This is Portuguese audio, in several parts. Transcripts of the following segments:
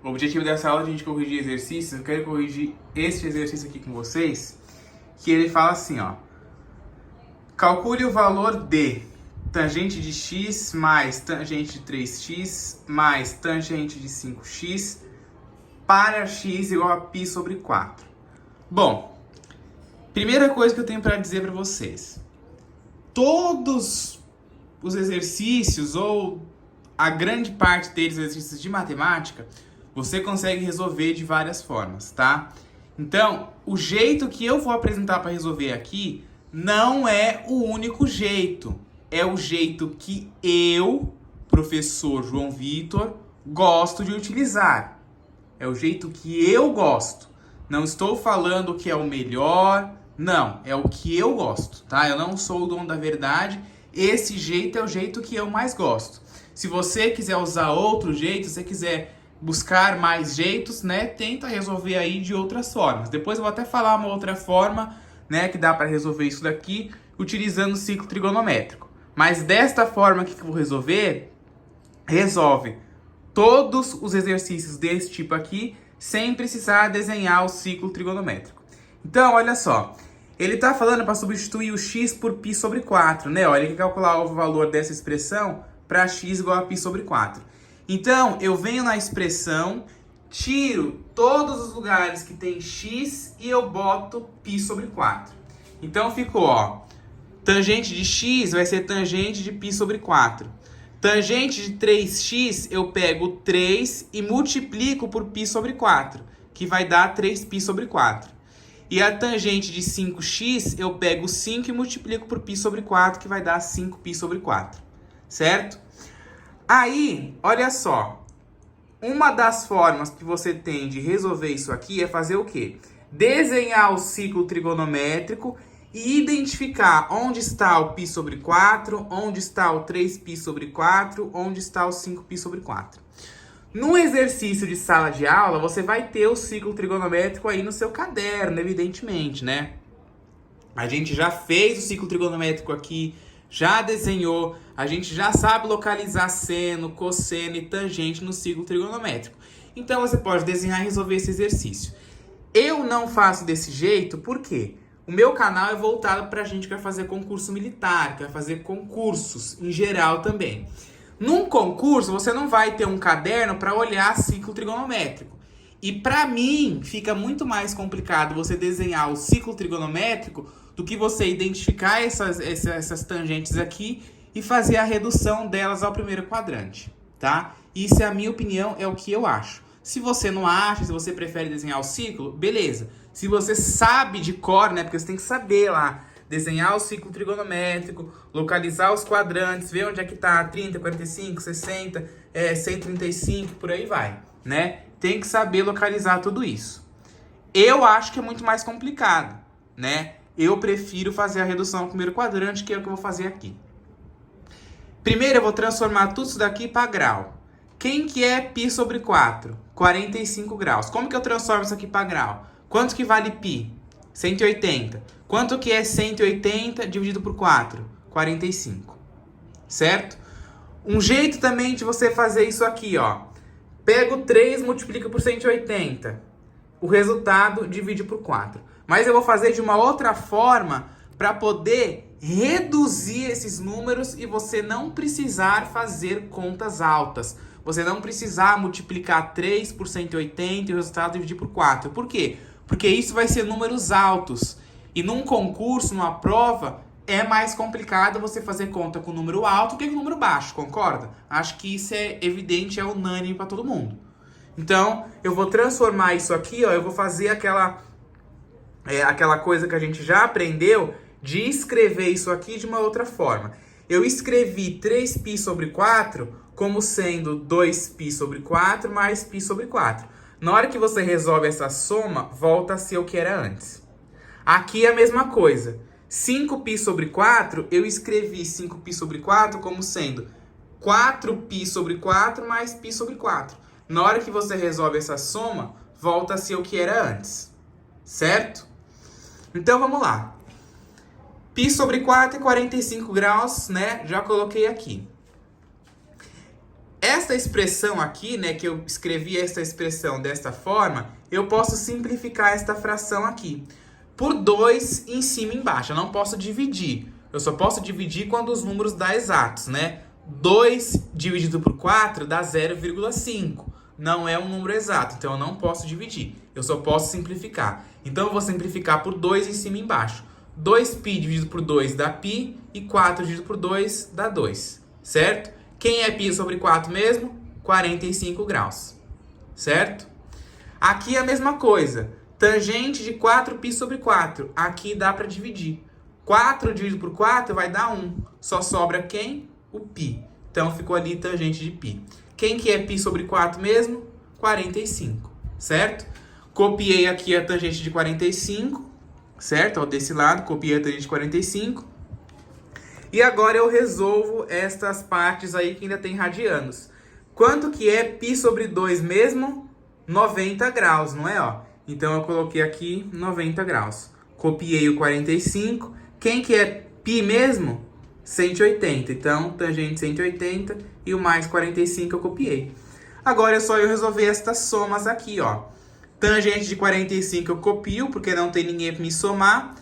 O objetivo dessa aula é a gente corrigir exercícios. Eu quero corrigir esse exercício aqui com vocês, que ele fala assim, ó. Calcule o valor de tangente de x mais tangente de 3x mais tangente de 5x para x igual a π sobre 4. Bom, primeira coisa que eu tenho para dizer para vocês. Todos os exercícios, ou a grande parte deles, exercícios de matemática, você consegue resolver de várias formas, tá? Então, o jeito que eu vou apresentar para resolver aqui não é o único jeito. É o jeito que eu, professor João Vitor, gosto de utilizar. É o jeito que eu gosto. Não estou falando que é o melhor, não. É o que eu gosto, tá? Eu não sou o dono da verdade. Esse jeito é o jeito que eu mais gosto. Se você quiser usar outro jeito, se você quiser buscar mais jeitos, né, tenta resolver aí de outras formas. Depois eu vou até falar uma outra forma, né, que dá para resolver isso daqui utilizando o ciclo trigonométrico. Mas desta forma que eu vou resolver, resolve todos os exercícios desse tipo aqui sem precisar desenhar o ciclo trigonométrico. Então, olha só, ele está falando para substituir o x por π sobre 4, né? Olha, ele quer calcular o valor dessa expressão para x igual a π sobre 4. Então, eu venho na expressão, tiro todos os lugares que tem x e eu boto π sobre 4. Então, ficou, ó, tangente de x vai ser tangente de π sobre 4. Tangente de 3x, eu pego 3 e multiplico por π sobre 4, que vai dar 3π sobre 4. E a tangente de 5x, eu pego 5 e multiplico por π sobre 4, que vai dar 5π sobre 4. Certo? Aí, olha só, uma das formas que você tem de resolver isso aqui é fazer o quê? Desenhar o ciclo trigonométrico e identificar onde está o π sobre 4, onde está o 3π sobre 4, onde está o 5π sobre 4. No exercício de sala de aula, você vai ter o ciclo trigonométrico aí no seu caderno, evidentemente, né? A gente já fez o ciclo trigonométrico aqui, já desenhou, a gente já sabe localizar seno, cosseno e tangente no ciclo trigonométrico. Então, você pode desenhar e resolver esse exercício. Eu não faço desse jeito, por quê? O meu canal é voltado para a gente que vai fazer concurso militar, que vai fazer concursos em geral também. Num concurso, você não vai ter um caderno para olhar ciclo trigonométrico. E para mim, fica muito mais complicado você desenhar o ciclo trigonométrico do que você identificar essas tangentes aqui e fazer a redução delas ao primeiro quadrante, tá? Isso é a minha opinião, é o que eu acho. Se você não acha, se você prefere desenhar o ciclo, beleza. Se você sabe de cor, né, porque você tem que saber lá, desenhar o ciclo trigonométrico, localizar os quadrantes, ver onde é que tá 30, 45, 60, 135, por aí vai, né? Tem que saber localizar tudo isso. Eu acho que é muito mais complicado, né? Eu prefiro fazer a redução ao primeiro quadrante, que é o que eu vou fazer aqui. Primeiro eu vou transformar tudo isso daqui para grau. Quem que é π sobre 4? 45 graus. Como que eu transformo isso aqui para grau? Quanto que vale π? 180. Quanto que é 180 dividido por 4? 45. Certo? Um jeito também de você fazer isso aqui, ó. Pega o 3, multiplica por 180. O resultado divide por 4. Mas eu vou fazer de uma outra forma para poder reduzir esses números e você não precisar fazer contas altas. Você não precisar multiplicar 3 por 180 e o resultado dividir por 4. Por quê? Porque isso vai ser números altos. E num concurso, numa prova, é mais complicado você fazer conta com número alto do que com número baixo, concorda? Acho que isso é evidente, é unânime para todo mundo. Então, eu vou transformar isso aqui, ó, eu vou fazer aquela coisa que a gente já aprendeu de escrever isso aqui de uma outra forma. Eu escrevi 3π sobre 4 como sendo 2π sobre 4 mais π sobre 4. Na hora que você resolve essa soma, volta a ser o que era antes. Aqui é a mesma coisa. 5π sobre 4, eu escrevi 5π sobre 4 como sendo 4π sobre 4 mais π sobre 4. Na hora que você resolve essa soma, volta a ser o que era antes. Certo? Então, vamos lá. π sobre 4 é 45 graus, né? Já coloquei aqui. essa expressão aqui, né, que eu escrevi essa expressão desta forma, eu posso simplificar esta fração aqui por 2 em cima e embaixo. Eu não posso dividir. Eu só posso dividir quando os números dão exatos, né? 2 dividido por 4 dá 0,5. Não é um número exato, então eu não posso dividir. Eu só posso simplificar. Então eu vou simplificar por 2 em cima e embaixo. 2π dividido por 2 dá π e 4 dividido por 2 dá 2, certo? Quem é π sobre 4 mesmo? 45 graus, certo? Aqui é a mesma coisa. Tangente de 4π sobre 4. Aqui dá para dividir. 4 dividido por 4 vai dar 1. Só sobra quem? O π. Então ficou ali tangente de π. Quem que é π sobre 4 mesmo? 45, certo? Copiei aqui a tangente de 45, certo? Ó, desse lado, copiei a tangente de 45. E agora eu resolvo estas partes aí que ainda tem radianos. Quanto que é π sobre 2 mesmo? 90 graus, não é? Ó? Então eu coloquei aqui 90 graus. Copiei o 45. Quem que é π mesmo? 180. Então, tangente 180 e o mais 45 eu copiei. Agora é só eu resolver estas somas aqui, ó. Tangente de 45 eu copio, porque não tem ninguém para me somar.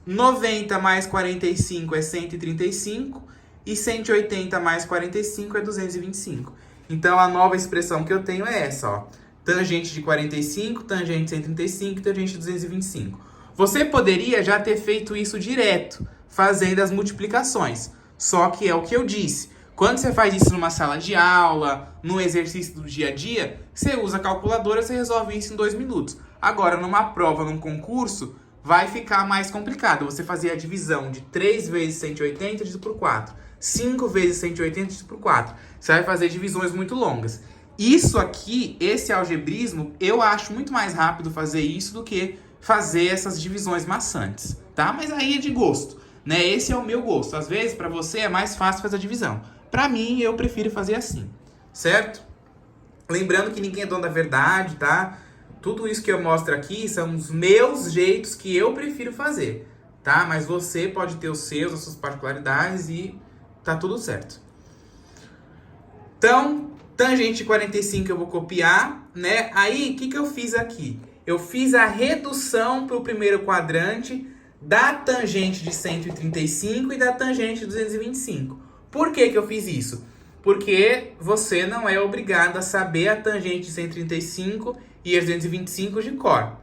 90 mais 45 é 135. E 180 mais 45 é 225. Então, a nova expressão que eu tenho é essa, ó. Tangente de 45, tangente de 135 e tangente de 225. Você poderia já ter feito isso direto, fazendo as multiplicações. Só que é o que eu disse. Quando você faz isso numa sala de aula, num exercício do dia a dia, você usa a calculadora, você resolve isso em 2 minutos. Agora, numa prova, num concurso, vai ficar mais complicado. Você fazer a divisão de 3 vezes 180 dividido por 4. 5 vezes 180 dividido por 4. Você vai fazer divisões muito longas. Isso aqui, esse algebrismo, eu acho muito mais rápido fazer isso do que fazer essas divisões maçantes, tá? Mas aí é de gosto, né? Esse é o meu gosto. Às vezes, para você, é mais fácil fazer a divisão. Para mim, eu prefiro fazer assim, certo? Lembrando que ninguém é dono da verdade, tá? Tudo isso que eu mostro aqui são os meus jeitos que eu prefiro fazer, tá? Mas você pode ter os seus, as suas particularidades e tá tudo certo. Então, tangente de 45 eu vou copiar, né? Aí, o que eu fiz aqui? Eu fiz a redução para o primeiro quadrante da tangente de 135 e da tangente de 225. Por que eu fiz isso? Porque você não é obrigado a saber a tangente de 135 e a 225 de cor.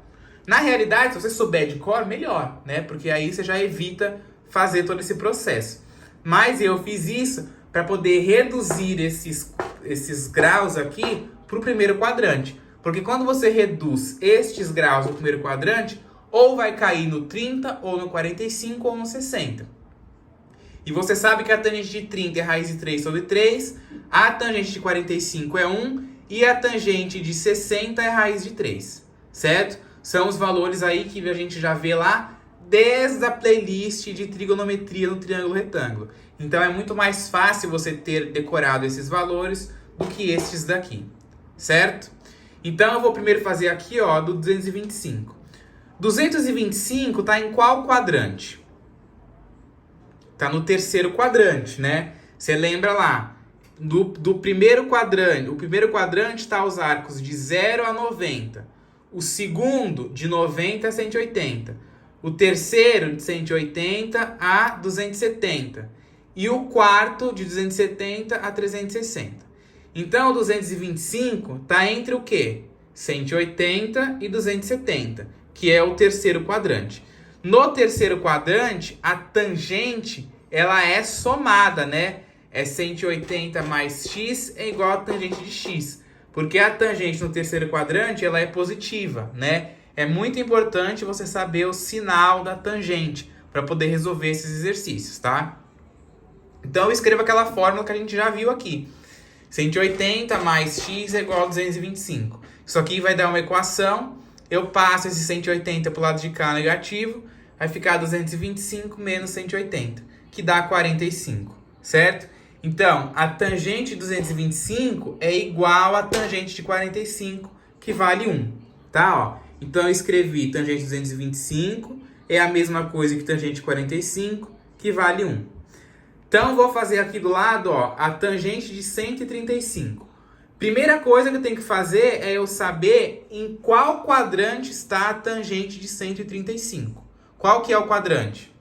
Na realidade, se você souber de cor, melhor, né? Porque aí você já evita fazer todo esse processo. Mas eu fiz isso para poder reduzir esses graus aqui para o primeiro quadrante. Porque quando você reduz estes graus no primeiro quadrante, ou vai cair no 30, ou no 45, ou no 60. E você sabe que a tangente de 30 é raiz de 3 sobre 3, a tangente de 45 é 1 e a tangente de 60 é raiz de 3, certo? São os valores aí que a gente já vê lá desde a playlist de trigonometria no triângulo retângulo. Então é muito mais fácil você ter decorado esses valores do que estes daqui, certo? Então eu vou primeiro fazer aqui, ó, do 225. 225 está em qual quadrante? Está no terceiro quadrante, né? Você lembra lá, do primeiro quadrante. O primeiro quadrante está os arcos de 0 a 90. O segundo, de 90 a 180. O terceiro, de 180 a 270. E o quarto, de 270 a 360. Então, o 225 está entre o quê? 180 e 270, que é o terceiro quadrante. No terceiro quadrante, a tangente, ela é somada, né? É 180 mais x é igual a tangente de x. Porque a tangente no terceiro quadrante, ela é positiva, né? É muito importante você saber o sinal da tangente para poder resolver esses exercícios, tá? Então, eu escrevo aquela fórmula que a gente já viu aqui. 180 mais x é igual a 225. Isso aqui vai dar uma equação. Eu passo esse 180 para o lado de cá negativo. Vai ficar 225 menos 180, que dá 45, certo? Então, a tangente de 225 é igual à tangente de 45, que vale 1, tá? Ó, então, eu escrevi tangente de 225 é a mesma coisa que tangente de 45, que vale 1. Então, vou fazer aqui do lado, ó, a tangente de 135. Primeira coisa que eu tenho que fazer é eu saber em qual quadrante está a tangente de 135. Qual que é o quadrante?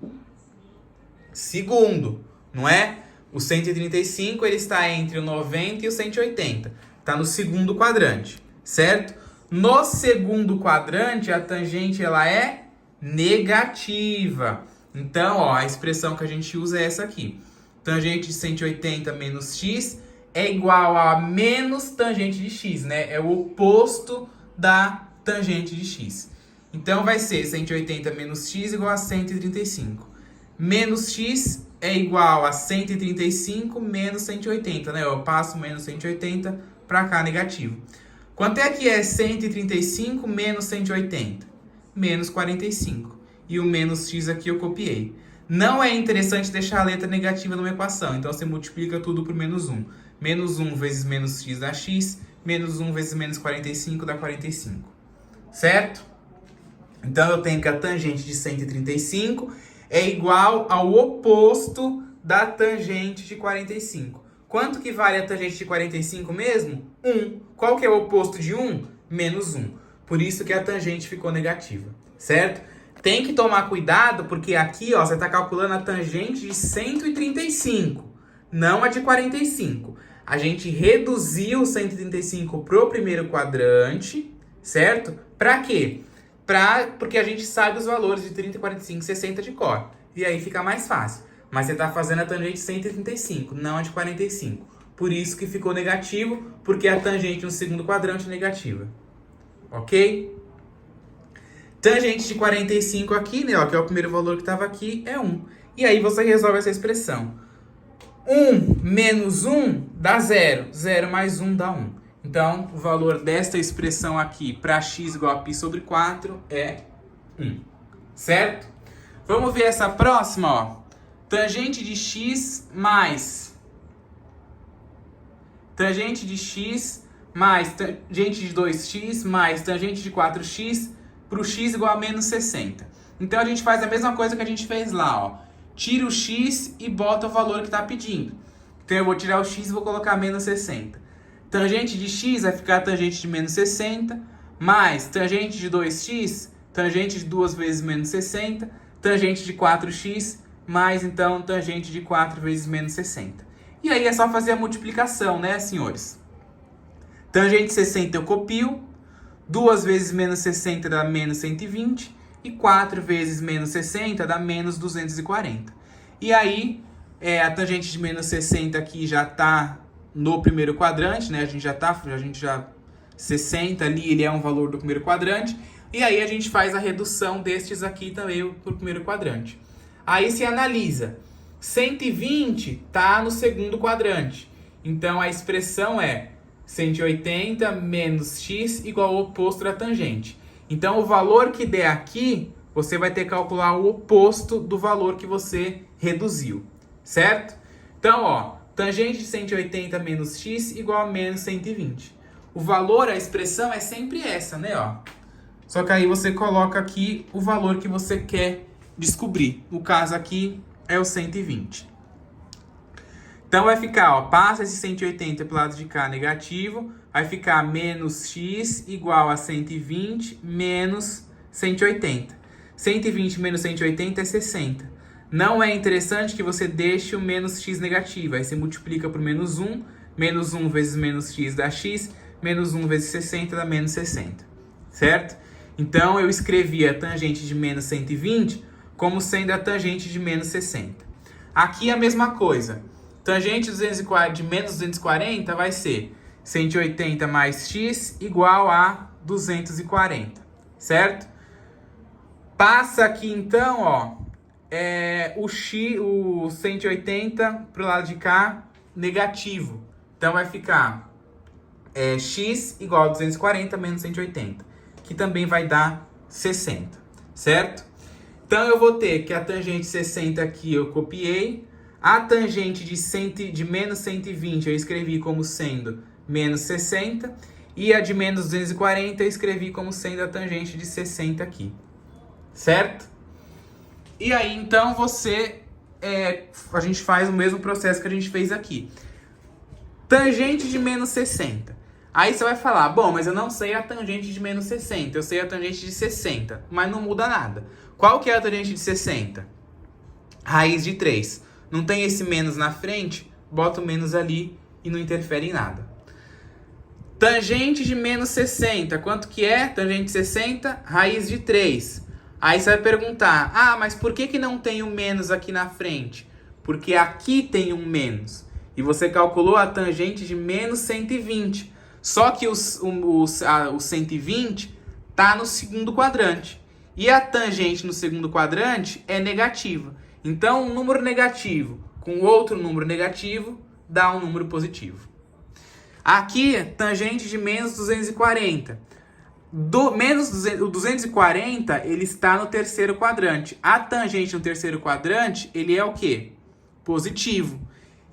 Segundo, não é? O 135 ele está entre o 90 e o 180. Está no segundo quadrante, certo? No segundo quadrante, a tangente ela é negativa. Então, ó, a expressão que a gente usa é essa aqui. Tangente de 180 menos x é igual a menos tangente de x, né? É o oposto da tangente de x. Então, vai ser 180 menos x igual a 135. Menos x é igual a 135 menos 180, né? Eu passo menos 180 para cá, negativo. Quanto é que é 135 menos 180? Menos 45. E o menos x aqui eu copiei. Não é interessante deixar a letra negativa numa equação, então você multiplica tudo por menos 1. Menos 1 vezes menos x dá x, menos 1 vezes menos 45 dá 45. Certo? Então eu tenho que a tangente de 135 é igual ao oposto da tangente de 45. Quanto que vale a tangente de 45 mesmo? 1. Qual que é o oposto de 1? Menos 1. Por isso que a tangente ficou negativa, certo? Tem que tomar cuidado, porque aqui ó, você está calculando a tangente de 135, não a de 45. A gente reduziu o 135 para o primeiro quadrante, certo? Para quê? Porque a gente sabe os valores de 30, 45 e 60 de cor. E aí fica mais fácil. Mas você está fazendo a tangente de 135, não a de 45. Por isso que ficou negativo, porque a tangente no segundo quadrante é negativa. Ok? Tangente de 45 aqui, né, ó, que é o primeiro valor que estava aqui, é 1. E aí você resolve essa expressão. 1 menos 1 dá 0. 0 mais 1 dá 1. Então, o valor desta expressão aqui para x igual a π sobre 4 é 1. Certo? Vamos ver essa próxima, ó. Tangente de x mais tangente de x mais tangente de 2x mais tangente de 4x para o x igual a menos 60. Então, a gente faz a mesma coisa que a gente fez lá, ó. Tira o x e bota o valor que está pedindo. Então, eu vou tirar o x e vou colocar menos 60. Tangente de x vai ficar tangente de menos 60, mais tangente de 2x, tangente de 2 vezes menos 60, tangente de 4x, mais, então, tangente de 4 vezes menos 60. E aí é só fazer a multiplicação, né, senhores? Tangente de 60 eu copio, 2 vezes menos 60 dá menos 120, e 4 vezes menos 60 dá menos 240. E aí, a tangente de menos 60 aqui já está no primeiro quadrante, né? A gente já 60 ali, ele é um valor do primeiro quadrante. E aí a gente faz a redução destes aqui também para o primeiro quadrante. Aí se analisa. 120 está no segundo quadrante. Então a expressão é 180 menos x igual ao oposto da tangente. Então o valor que der aqui, você vai ter que calcular o oposto do valor que você reduziu. Certo? Então, ó, tangente de 180 menos x igual a menos 120. O valor, a expressão é sempre essa, né? Ó. Só que aí você coloca aqui o valor que você quer descobrir. No caso aqui é o 120. Então vai ficar, ó, passa esse 180 para o lado de cá negativo, vai ficar menos x igual a 120 menos 180. 120 menos 180 é 60. Não é interessante que você deixe o menos x negativo. Aí você multiplica por menos 1. Menos 1 vezes menos x dá x. Menos 1 vezes 60 dá menos 60. Certo? Então, eu escrevi a tangente de menos 120 como sendo a tangente de menos 60. Aqui a mesma coisa. Tangente de menos 240 vai ser 180 mais x igual a 240. Certo? Passa aqui então, ó. O 180 para o lado de cá, negativo. Então, vai ficar x igual a 240 menos 180, que também vai dar 60, certo? Então, eu vou ter que a tangente 60 aqui eu copiei, a tangente de menos 120 eu escrevi como sendo menos 60, e a de menos 240 eu escrevi como sendo a tangente de 60 aqui, certo? E aí, então, a gente faz o mesmo processo que a gente fez aqui. Tangente de menos 60. Aí você vai falar, bom, mas eu não sei a tangente de menos 60, eu sei a tangente de 60, mas não muda nada. Qual que é a tangente de 60? Raiz de 3. Não tem esse menos na frente, bota o menos ali e não interfere em nada. Tangente de menos 60, quanto que é? Tangente de 60, raiz de 3. Aí você vai perguntar, mas por que não tem um menos aqui na frente? Porque aqui tem um menos. E você calculou a tangente de menos 120. Só que o 120 está no segundo quadrante. E a tangente no segundo quadrante é negativa. Então, um número negativo com outro número negativo dá um número positivo. Aqui, tangente de menos 240. O 240, ele está no terceiro quadrante. A tangente no terceiro quadrante, ele é o quê? Positivo.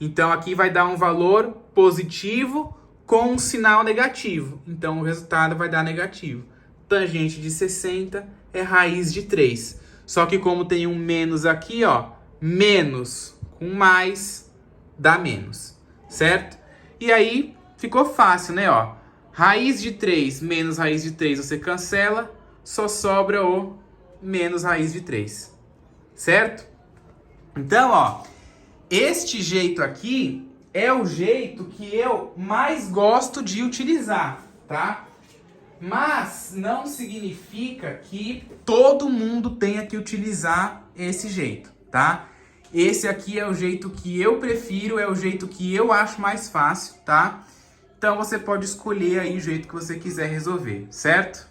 Então, aqui vai dar um valor positivo com um sinal negativo. Então, o resultado vai dar negativo. Tangente de 60 é raiz de 3. Só que como tem um menos aqui, ó, menos com mais dá menos, certo? E aí, ficou fácil, né, ó? Raiz de 3 menos raiz de 3 você cancela, só sobra o menos raiz de 3, certo? Então, ó, este jeito aqui é o jeito que eu mais gosto de utilizar, tá? Mas não significa que todo mundo tenha que utilizar esse jeito, tá? Esse aqui é o jeito que eu prefiro, é o jeito que eu acho mais fácil, tá? Então você pode escolher aí o jeito que você quiser resolver, certo?